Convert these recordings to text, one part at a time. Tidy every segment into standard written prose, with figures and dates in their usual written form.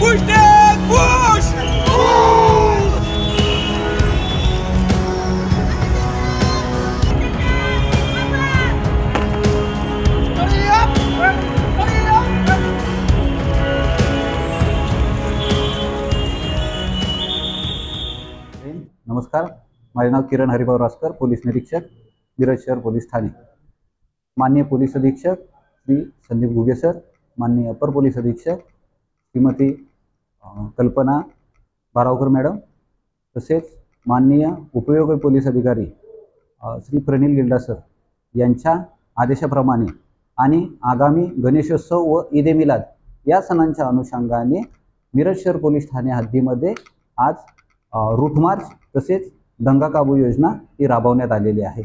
Push Dad, push! नमस्कार, माझे नाव किरण Haribhau Raskar, police निरीक्षक, मिरज शहर पोलीस ठाणे। माननीय पोलीस अधीक्षक श्री संदीप घुगे सर, माननीय अपर पोलीस अधीक्षक श्रीमती कल्पना बारावकर मॅडम, तसेच माननीय उपविभागीय पोलीस अधिकारी श्री प्रणील गिल्डा सर यांच्या आदेशाप्रमाणे आणि आगामी गणेशोत्सव व ईद ए मिलाद या सणांच्या अनुषंगाने मिरज शहर पोलीस ठाणे हद्दीमध्ये आज रूट मार्च तसेच दंगा काबू योजना ही राबवण्यात आलेली आहे।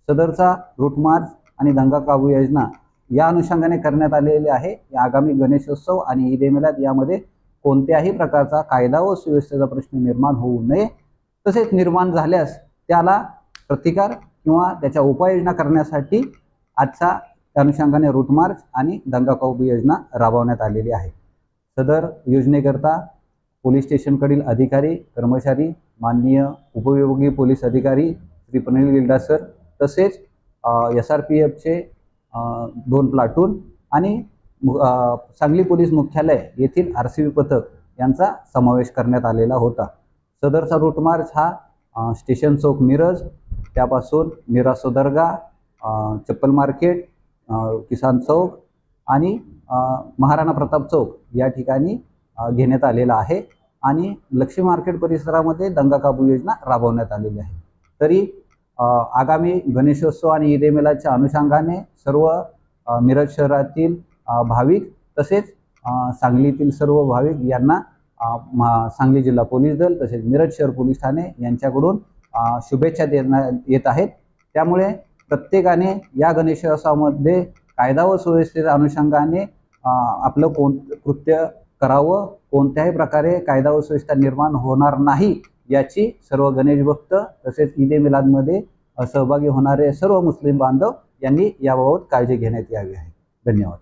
सदरचा रूट मार्च आणि दंगा काबू योजना या अनुषंगाने करण्यात आलेली आहे। आगामी गणेशोत्सव आणि ईद ए मिलाद यामध्ये कोणत्याही प्रकारचा कायदा व सुव्यवस्थेचा प्रश्न निर्माण होऊ नये, तसेच निर्माण झाल्यास त्याला प्रतिकार किंवा त्याच्या उपाययोजना करण्यासाठी आजच्या अनुषंगाने रूट मार्च आणि दंगा काबू योजना राबवण्यात आलेली आहे। सदर योजनेकरता पोलीस स्टेशनकडील अधिकारी कर्मचारी, माननीय उपविभागीय पोलीस अधिकारी श्री प्रणील गिल्डा सर, तसेच SRPFचे 2 प्लाटून आणि सांगली पोलीस मुख्यालय येथील RCB पथक यांचा समावेश करण्यात आलेला होता। सदरचा रूट मार्च हा स्टेशन चौक मिरज, त्यापासून मिरासो दर्गा, चप्पल मार्केट, किसान चौक आणि महाराणा प्रताप चौक या ठिकाणी घेण्यात आलेला आहे आणि लक्ष्मी मार्केट परिसरामध्ये दंगा काबू योजना राबवण्यात आलेली आहे। तरी आगामी गणेशोत्सव आणि ईद ए मिलादच्या अनुषंगाने सर्व मिरज शहरातील भाविक तसेच सांगलीतील सर्व भाविक यांना सांगली जिल्हा पोलीस दल तसेच मिरज शहर पोलीस ठाणे यांच्याकडून शुभेच्छा देण्यात येत आहेत। त्यामुळे प्रत्येकाने या गणेशोत्सवामध्ये कायदा व सुव्यवस्थेच्या अनुषंगाने आपलं कृत्य करावं, कोणत्याही प्रकारे कायदा व सुव्यवस्था निर्माण होणार नाही याची सर्व गणेश भक्त तसेच ईद ए मिलादमध्ये सहभागी होणारे सर्व मुस्लिम बांधव यांनी याबाबत काळजी घेण्यात यावी आहे। धन्यवाद।